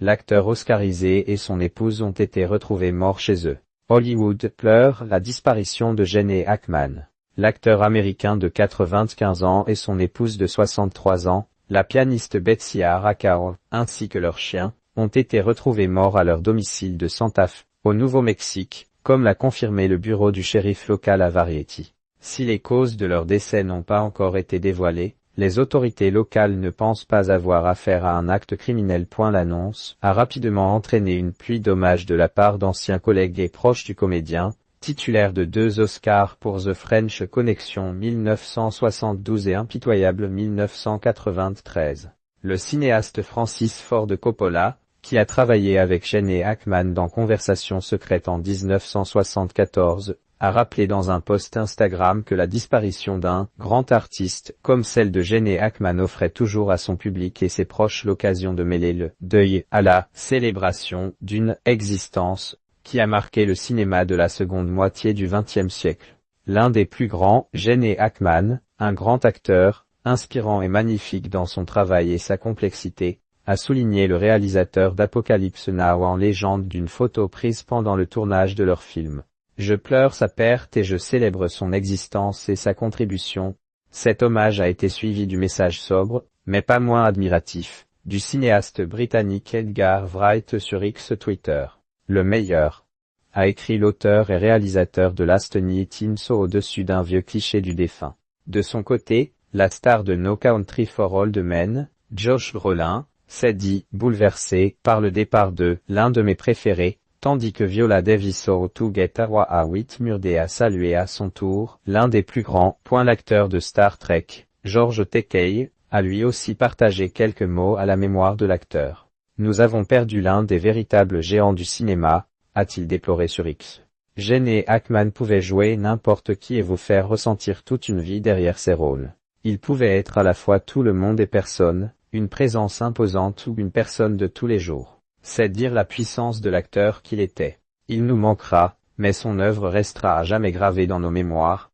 l'acteur oscarisé et son épouse ont été retrouvés morts chez eux. Hollywood pleure la disparition de Gene Hackman. L'acteur américain de 95 ans et son épouse de 63 ans, la pianiste Betsy Arakawa, ainsi que leur chien, ont été retrouvés morts à leur domicile de Santa Fe, au Nouveau-Mexique, comme l'a confirmé le bureau du shérif local à Variety. Si les causes de leur décès n'ont pas encore été dévoilées, les autorités locales ne pensent pas avoir affaire à un acte criminel. L'annonce a rapidement entraîné une pluie d'hommages de la part d'anciens collègues et proches du comédien, titulaire de 2 Oscars pour The French Connection 1972 et Impitoyable 1993. Le cinéaste Francis Ford Coppola, qui a travaillé avec Gene Hackman dans Conversation secrète en 1974, a rappelé dans un post Instagram que la disparition d'un grand artiste comme celle de Gene Hackman offrait toujours à son public et ses proches l'occasion de mêler le deuil à la célébration d'une existence qui a marqué le cinéma de la seconde moitié du XXe siècle. L'un des plus grands, Gene Hackman, un grand acteur, inspirant et magnifique dans son travail et sa complexité, a souligné le réalisateur d'Apocalypse Now en légende d'une photo prise pendant le tournage de leur film. Je pleure sa perte et je célèbre son existence et sa contribution. Cet hommage a été suivi du message sobre, mais pas moins admiratif, du cinéaste britannique Edgar Wright sur X Twitter. Le meilleur, a écrit l'auteur et réalisateur de Last Night in Soho au-dessus d'un vieux cliché du défunt. De son côté, la star de No Country for Old Men, Josh Brolin, s'est dit « bouleversé » par le départ de « l'un de mes préférés », tandis que Viola Davis to Get a Whitmurday a salué à son tour l'un des plus grands. L'acteur de Star Trek, George Takei, a lui aussi partagé quelques mots à la mémoire de l'acteur. Nous avons perdu l'un des véritables géants du cinéma, a-t-il déploré sur X. Gene Hackman pouvait jouer n'importe qui et vous faire ressentir toute une vie derrière ses rôles. Il pouvait être à la fois tout le monde et personne, une présence imposante ou une personne de tous les jours. C'est dire la puissance de l'acteur qu'il était. Il nous manquera, mais son œuvre restera à jamais gravée dans nos mémoires,